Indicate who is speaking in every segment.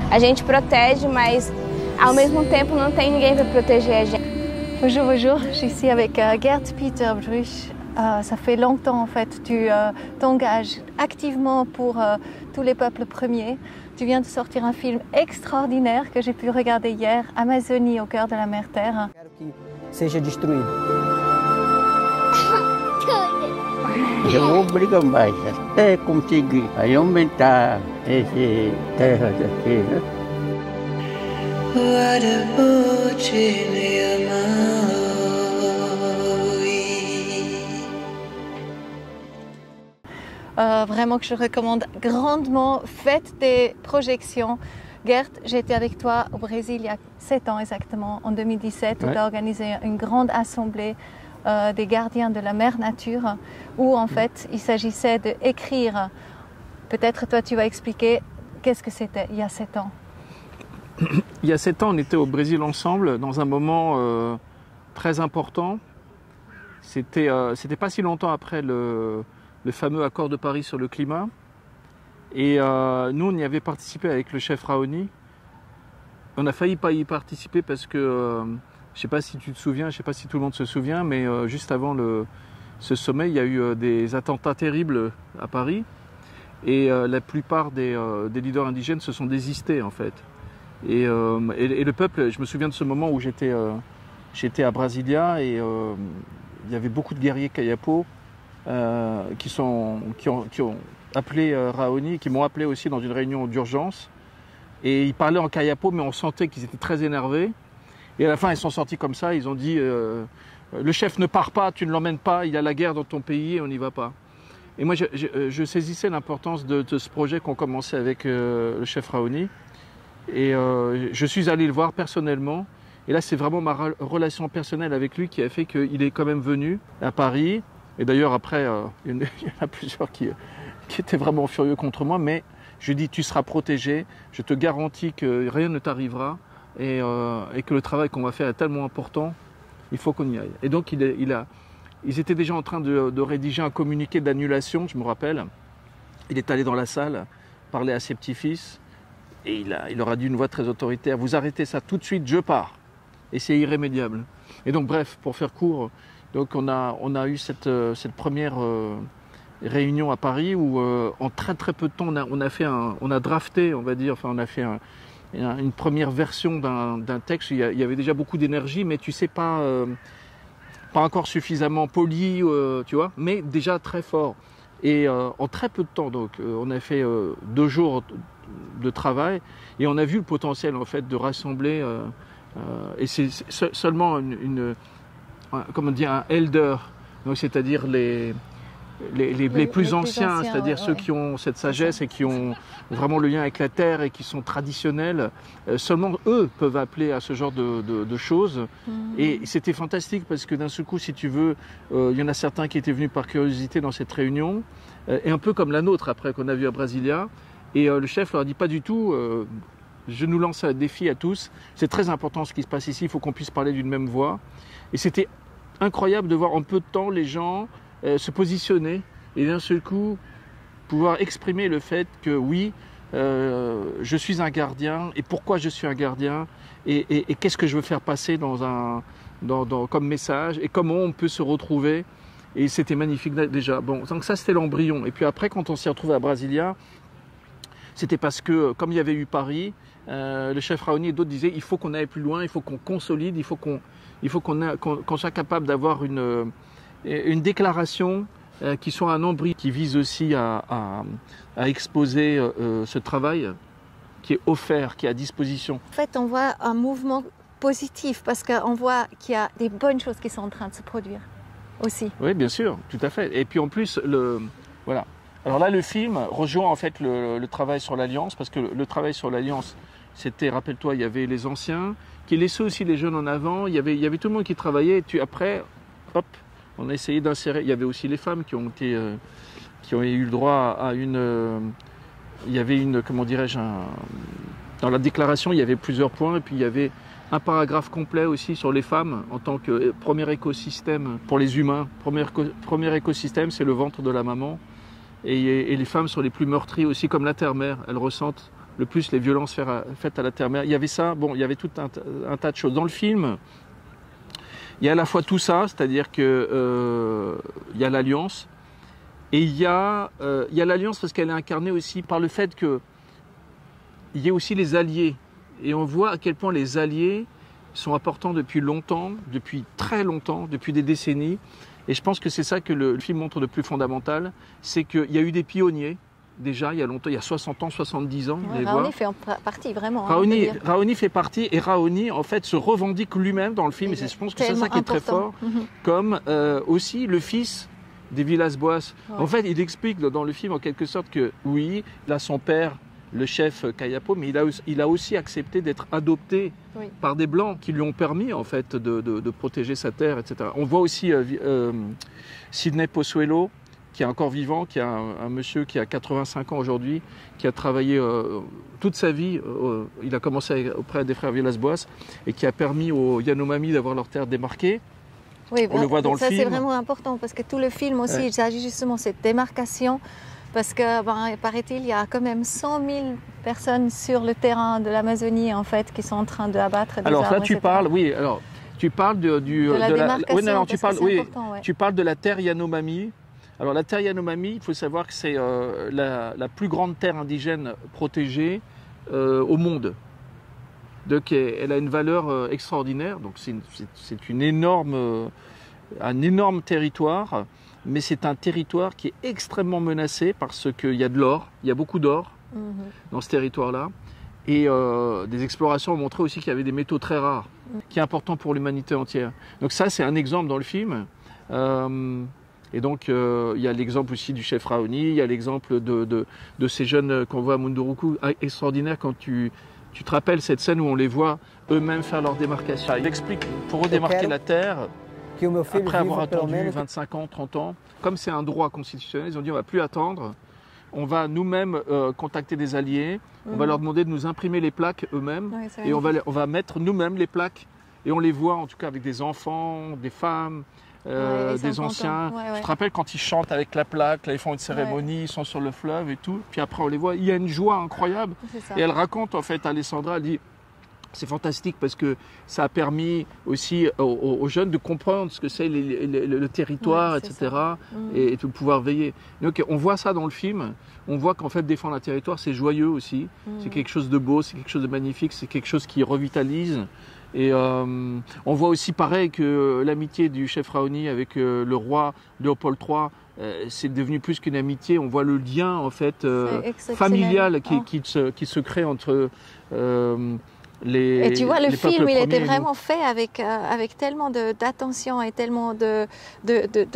Speaker 1: A gente protège, mas ao mesmo tempo não tem ninguém para protéger a gente.
Speaker 2: Bonjour, bonjour. Je suis ici avec Gert Peter Bruch. Ça fait longtemps en fait, tu t'engages activement pour tous les peuples premiers. Tu viens de sortir un film extraordinaire que j'ai pu regarder hier, Amazonie au cœur de la mer Terre.
Speaker 3: Quero que seja destruído.
Speaker 4: Eu vou brigar mais até conseguir aumentar esse terras aqui, né?
Speaker 2: Vraiment que je recommande grandement. Faites des projections. Gert, j'étais avec toi au Brésil il y a 7 ans exactement, en 2017, où tu as organisé une grande assemblée des gardiens de la mer nature, où en fait il s'agissait d'écrire. Peut-être toi tu vas expliquer qu'est-ce que c'était il y a 7 ans.
Speaker 5: Il y a 7 ans, on était au Brésil ensemble dans un moment très important. C'était pas si longtemps après le fameux accord de Paris sur le climat. Et nous, on y avait participé avec le chef Raoni. On a failli pas y participer parce que, je ne sais pas si tu te souviens, je ne sais pas si tout le monde se souvient, mais juste avant ce sommet, il y a eu des attentats terribles à Paris. Et la plupart des leaders indigènes se sont désistés en fait. Et le peuple, je me souviens de ce moment où j'étais à Brasilia et il y avait beaucoup de guerriers Kayapo qui ont appelé Raoni, qui m'ont appelé aussi dans une réunion d'urgence. Et ils parlaient en Kayapo, mais on sentait qu'ils étaient très énervés. Et à la fin, ils sont sortis comme ça, ils ont dit le chef ne part pas, tu ne l'emmènes pas, il y a la guerre dans ton pays et on n'y va pas. Et moi, je saisissais l'importance de ce projet qu'on commençait avec le chef Raoni. Et je suis allé le voir personnellement. Et là, c'est vraiment ma relation personnelle avec lui qui a fait qu'il est quand même venu à Paris. Et d'ailleurs, après, il y en a plusieurs qui étaient vraiment furieux contre moi. Mais je lui ai dit, tu seras protégé. Je te garantis que rien ne t'arrivera. Et que le travail qu'on va faire est tellement important. Il faut qu'on y aille. Et donc, ils étaient déjà en train de rédiger un communiqué d'annulation, je me rappelle. Il est allé dans la salle, parler à ses petits-fils. Et il leur a dit d'une voix très autoritaire, vous arrêtez ça tout de suite, je pars. Et c'est irrémédiable. Et donc bref, pour faire court, donc on a eu cette première réunion à Paris où en très très peu de temps on a drafté, on va dire, enfin on a fait une première version d'un texte. Il y avait déjà beaucoup d'énergie, mais tu sais pas encore suffisamment poli, tu vois, mais déjà très fort. Et en très peu de temps, donc on a fait 2 jours de travail et on a vu le potentiel en fait de rassembler et c'est seulement comment dire, un elder, donc c'est-à-dire les plus anciens, c'est-à-dire ceux qui ont cette sagesse et qui ont vraiment le lien avec la terre et qui sont traditionnels, seulement eux peuvent appeler à ce genre de choses. Et c'était fantastique parce que d'un seul coup, si tu veux, il y en a certains qui étaient venus par curiosité dans cette réunion, et un peu comme la nôtre après qu'on a vu à Brasilia. Et le chef leur a dit pas du tout, je nous lance un défi à tous, c'est très important ce qui se passe ici, il faut qu'on puisse parler d'une même voix. Et c'était incroyable de voir en peu de temps les gens se positionner et d'un seul coup pouvoir exprimer le fait que oui, je suis un gardien et pourquoi je suis un gardien et qu'est-ce que je veux faire passer comme message et comment on peut se retrouver. Et c'était magnifique déjà. Bon, donc ça c'était l'embryon. Et puis après, quand on s'est retrouvé à Brasilia, c'était parce que, comme il y avait eu Paris, le chef Raoni et d'autres disaient il faut qu'on aille plus loin, il faut qu'on consolide, il faut qu'on soit capable d'avoir une déclaration qui soit un embryon, qui vise aussi à exposer ce travail qui est offert, qui est à disposition.
Speaker 2: En fait, on voit un mouvement positif parce qu'on voit qu'il y a des bonnes choses qui sont en train de se produire aussi.
Speaker 5: Oui, bien sûr, tout à fait. Et puis en plus, voilà. Alors là, le film rejoint en fait le travail sur l'Alliance, parce que le travail sur l'Alliance, c'était, rappelle-toi, il y avait les anciens qui laissaient aussi les jeunes en avant, il y avait tout le monde qui travaillait, et après, hop, on a essayé d'insérer, il y avait aussi les femmes qui ont eu le droit à il y avait comment dirais-je, dans la déclaration, il y avait plusieurs points, et puis il y avait un paragraphe complet aussi sur les femmes en tant que premier écosystème pour les humains. Premier écosystème, c'est le ventre de la maman. Et les femmes sont les plus meurtries aussi, comme la terre-mère. Elles ressentent le plus les violences faites à la terre-mère. Il y avait ça, bon, il y avait tout un tas de choses. Dans le film, il y a à la fois tout ça, c'est-à-dire que il y a l'alliance, et il y a l'alliance parce qu'elle est incarnée aussi par le fait qu'il y ait aussi les alliés. Et on voit à quel point les alliés sont importants depuis longtemps, depuis très longtemps, depuis des décennies. Et je pense que c'est ça que le film montre de plus fondamental, c'est qu'il y a eu des pionniers, déjà, il y a longtemps, il y a 60 ans, 70 ans.
Speaker 2: Ouais, Raoni fait partie, vraiment.
Speaker 5: Raoni fait partie, et Raoni, en fait, se revendique lui-même dans le film, et je pense que c'est ça qui est très fort, comme aussi le fils des Villas-Boas. Ouais. En fait, il explique dans le film, en quelque sorte, que oui, il a son père, le chef Kayapo, mais il a aussi accepté d'être adopté par des Blancs qui lui ont permis en fait de protéger sa terre, etc. On voit aussi Sidney Pozuelo, qui est encore vivant, qui est un monsieur qui a 85 ans aujourd'hui, qui a travaillé toute sa vie, il a commencé auprès des frères Villas-Boas, et qui a permis aux Yanomami d'avoir leur terre démarquée.
Speaker 2: Oui,
Speaker 5: on le voit dans le film.
Speaker 2: Ça c'est vraiment important, parce que tout le film aussi, il s'agit justement de cette démarcation. Parce que, paraît-il, il y a quand même 100 000 personnes sur le terrain de l'Amazonie, en fait, qui sont en train d'abattre des arbres.
Speaker 5: Alors là, tu parles
Speaker 2: de la démarcation,
Speaker 5: tu parles de la terre Yanomami. Alors la terre Yanomami, il faut savoir que c'est la plus grande terre indigène protégée au monde. Donc elle a une valeur extraordinaire. Donc c'est un énorme territoire. Mais c'est un territoire qui est extrêmement menacé parce qu'il y a de l'or, il y a beaucoup d'or dans ce territoire-là. Et des explorations ont montré aussi qu'il y avait des métaux très rares, qui est important pour l'humanité entière. Donc ça, c'est un exemple dans le film. Et donc, il y a l'exemple aussi du chef Raoni, il y a l'exemple de ces jeunes qu'on voit à Munduruku, extraordinaire quand tu te rappelles cette scène où on les voit eux-mêmes faire leur démarcation. Il explique, pour eux démarquer la terre, après avoir attendu 25 ans, 30 ans, comme c'est un droit constitutionnel, ils ont dit on ne va plus attendre, on va nous-mêmes contacter des alliés, on va leur demander de nous imprimer les plaques eux-mêmes, et on va mettre nous-mêmes les plaques, et on les voit en tout cas avec des enfants, des femmes, des anciens. Je te rappelle quand ils chantent avec la plaque, là ils font une cérémonie, ils sont sur le fleuve et tout, puis après on les voit, il y a une joie incroyable. Et elle raconte en fait, Alessandra, elle dit c'est fantastique parce que ça a permis aussi aux jeunes de comprendre ce que c'est le territoire, etc. Et de pouvoir veiller. Donc on voit ça dans le film, on voit qu'en fait défendre un territoire c'est joyeux aussi, c'est quelque chose de beau, c'est quelque chose de magnifique, c'est quelque chose qui revitalise. Et on voit aussi pareil que l'amitié du chef Raoni avec le roi Léopold III, c'est devenu plus qu'une amitié, on voit le lien en fait familial qui se crée entre
Speaker 2: et tu vois, le film, il était vraiment fait avec tellement d'attention et tellement de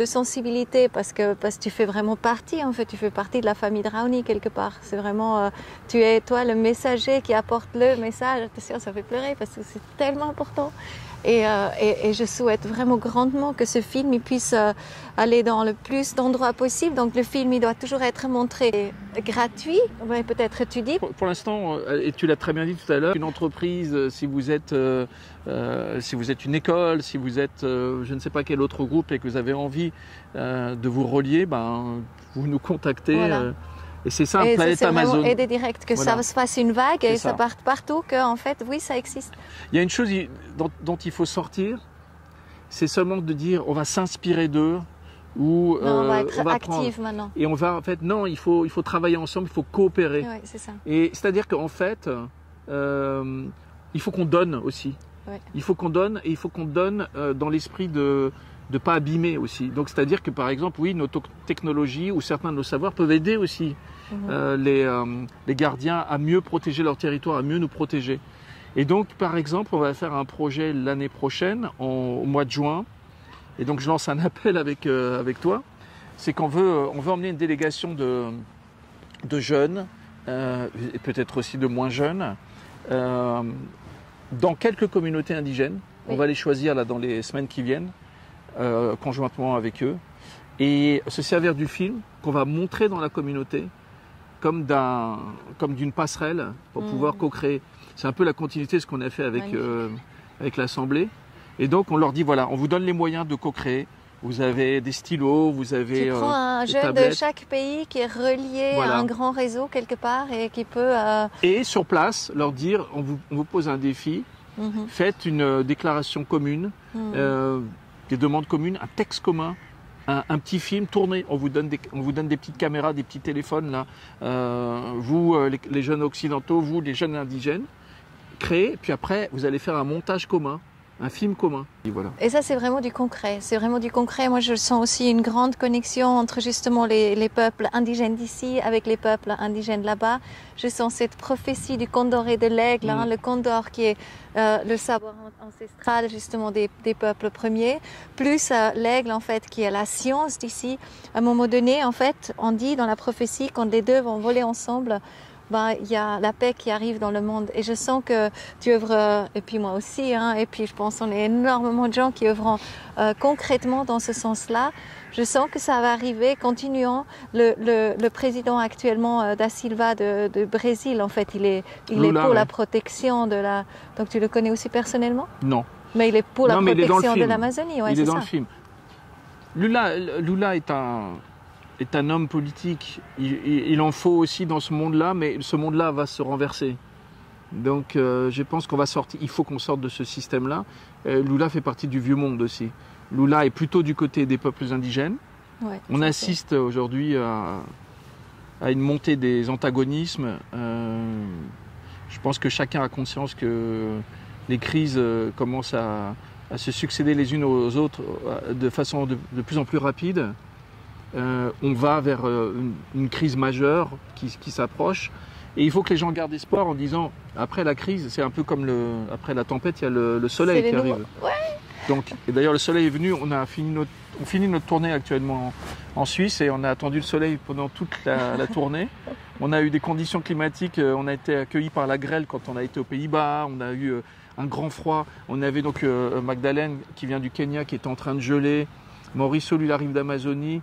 Speaker 2: sensibilité parce que tu fais vraiment partie, en fait, tu fais partie de la famille de Raoni quelque part. C'est vraiment, tu es toi le messager qui apporte le message. Attention, ça fait pleurer parce que c'est tellement important. Et je souhaite vraiment grandement que ce film il puisse aller dans le plus d'endroits possible. Donc le film il doit toujours être montré gratuit, peut-être étudié.
Speaker 5: Pour l'instant, et tu l'as très bien dit tout à l'heure, une entreprise, si vous êtes une école, si vous êtes je ne sais pas quel autre groupe et que vous avez envie de vous relier, vous nous contactez. Voilà. Et c'est ça, Planète Amazon.
Speaker 2: C'est vraiment aider direct, que ça se fasse une vague et ça parte partout, qu'en fait, oui, ça existe.
Speaker 5: Il y a une chose dont il faut sortir, c'est seulement de dire on va s'inspirer d'eux ou
Speaker 2: on va être actif maintenant.
Speaker 5: Et on va, en fait, non, il faut travailler ensemble, il faut coopérer.
Speaker 2: Oui, c'est ça.
Speaker 5: Et c'est-à-dire qu'en fait, il faut qu'on donne aussi. Ouais. Il faut qu'on donne, et il faut qu'on donne dans l'esprit de ne pas abîmer aussi. Donc c'est-à-dire que par exemple, oui, nos technologies ou certains de nos savoirs peuvent aider aussi les gardiens à mieux protéger leur territoire, à mieux nous protéger. Et donc par exemple, on va faire un projet l'année prochaine, au mois de juin, et donc je lance un appel avec toi, c'est qu'on veut emmener une délégation de jeunes, et peut-être aussi de moins jeunes, dans quelques communautés indigènes. Oui. On va les choisir là dans les semaines qui viennent, conjointement avec eux, et se servir du film qu'on va montrer dans la communauté comme d'une passerelle pour pouvoir co-créer. C'est un peu la continuité de ce qu'on a fait avec avec l'Assemblée. Et donc on leur dit voilà, on vous donne les moyens de co-créer. Vous avez des stylos, vous avez
Speaker 2: tu prends un
Speaker 5: des
Speaker 2: jeune
Speaker 5: tablettes.
Speaker 2: de chaque pays qui est relié
Speaker 5: Voilà.
Speaker 2: à un grand réseau quelque part et qui peut...
Speaker 5: Et sur place, leur dire, on vous pose un défi, faites une déclaration commune, des demandes communes, un texte commun, un petit film tourné. On vous donne des petites caméras, des petits téléphones là. Vous, les jeunes occidentaux, vous, les jeunes indigènes, créez. Puis après, vous allez faire un montage commun. Un film commun. Et voilà.
Speaker 2: Et ça, c'est vraiment du concret. C'est vraiment du concret. Moi, je sens aussi une grande connexion entre justement les peuples indigènes d'ici avec les peuples indigènes là-bas. Je sens cette prophétie du condor et de l'aigle, hein, le condor qui est le savoir ancestral justement des peuples premiers, plus l'aigle en fait qui est la science d'ici. À un moment donné, en fait, on dit dans la prophétie quand les deux vont voler ensemble, il y a la paix qui arrive dans le monde. Et je sens que tu œuvres, et puis moi aussi, hein, et puis je pense qu'on est énormément de gens qui œuvrent concrètement dans ce sens-là. Je sens que ça va arriver, continuant. Le président actuellement da Silva de Brésil, en fait, il est pour la protection de la... Donc tu le connais aussi personnellement?
Speaker 5: Non.
Speaker 2: Mais il est pour la protection de l'Amazonie, ouais,
Speaker 5: il est dans
Speaker 2: ça.
Speaker 5: le film. Lula est un homme politique, il en faut aussi dans ce monde-là, mais ce monde-là va se renverser. Donc je pense qu'on va sortir, il faut qu'on sorte de ce système-là. Lula fait partie du vieux monde aussi. Lula est plutôt du côté des peuples indigènes. Ouais, on assiste aujourd'hui à une montée des antagonismes. Je pense que chacun a conscience que les crises commencent à se succéder les unes aux autres de façon de plus en plus rapide. On va vers une crise majeure qui s'approche et il faut que les gens gardent espoir en disant après la crise, c'est un peu comme après la tempête, il y a le soleil qui arrive.
Speaker 2: Ouais.
Speaker 5: Donc, et d'ailleurs le soleil est venu, on finit notre tournée actuellement en Suisse et on a attendu le soleil pendant toute la tournée. On a eu des conditions climatiques, on a été accueillis par la grêle quand on a été aux Pays-Bas, on a eu un grand froid, on avait donc Magdalene qui vient du Kenya qui est en train de geler, Mauricio lui arrive d'Amazonie.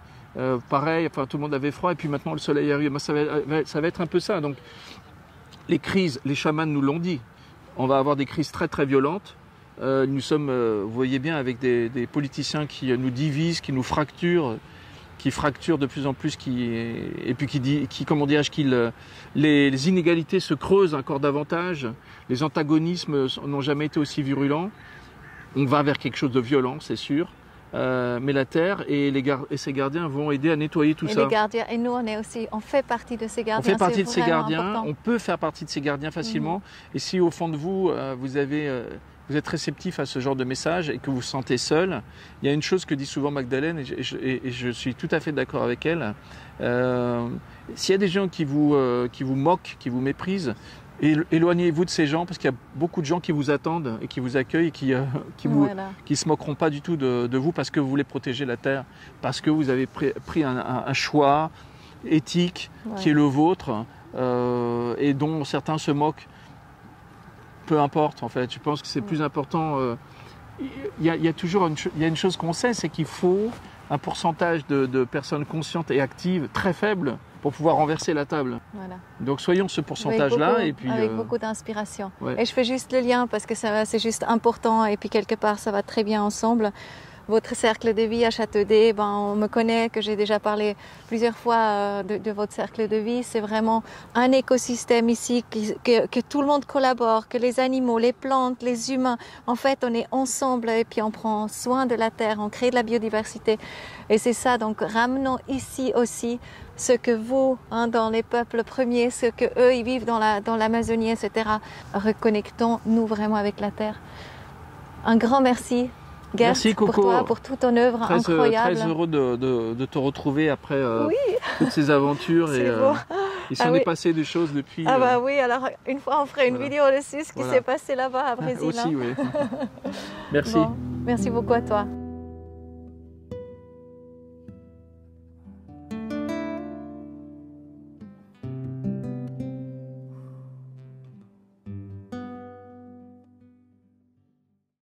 Speaker 5: Pareil, enfin tout le monde avait froid et puis maintenant le soleil arrive. Ça va être un peu ça. Donc les crises, les chamans nous l'ont dit. On va avoir des crises très très violentes. Nous sommes, vous voyez bien, avec des politiciens qui nous divisent, qui nous fracturent, qui fracturent de plus en plus, et puis les inégalités se creusent encore davantage. Les antagonismes n'ont jamais été aussi virulents. On va vers quelque chose de violent, c'est sûr. Mais la terre et ses gardiens vont aider à nettoyer tout ça.
Speaker 2: Les gardiens, et nous on fait partie de ces gardiens.
Speaker 5: On fait partie de ces gardiens,
Speaker 2: important.
Speaker 5: On peut faire partie de ces gardiens facilement. Et si au fond de vous, vous êtes réceptif à ce genre de message et que vous vous sentez seul, il y a une chose que dit souvent Magdalene, et je suis tout à fait d'accord avec elle. S'il y a des gens qui vous moquent, qui vous méprisent, éloignez-vous de ces gens parce qu'il y a beaucoup de gens qui vous attendent et qui vous accueillent et qui se moqueront pas du tout de vous parce que vous voulez protéger la terre, parce que vous avez pris un choix éthique qui est le vôtre et dont certains se moquent. Peu importe en fait, je pense que c'est plus important. Il y a une chose qu'on sait, c'est qu'il faut un pourcentage de personnes conscientes et actives très faible pour pouvoir renverser la table. Voilà. Donc soyons ce pourcentage-là.
Speaker 2: Avec beaucoup d'inspiration. Ouais. Et je fais juste le lien parce que c'est juste important et puis quelque part ça va très bien ensemble. Votre cercle de vie à Châteaudet, on me connaît, que j'ai déjà parlé plusieurs fois de votre cercle de vie. C'est vraiment un écosystème ici, que tout le monde collabore, que les animaux, les plantes, les humains, en fait, on est ensemble et puis on prend soin de la terre, on crée de la biodiversité. Et c'est ça, donc ramenons ici aussi ce que vous, dans les peuples premiers, ce que eux, ils vivent dans l'Amazonie, etc. Reconnectons-nous vraiment avec la terre. Un grand merci. Gert,
Speaker 5: merci Coco,
Speaker 2: pour toi, pour toute ton œuvre incroyable.
Speaker 5: Très heureux de te retrouver après toutes ces aventures. Il s'en est passé des choses depuis.
Speaker 2: Ah bah oui, alors une fois on ferait une vidéo dessus, ce qui s'est passé là-bas à Brésil.
Speaker 5: Aussi, oui. Merci.
Speaker 2: Bon, merci beaucoup à toi.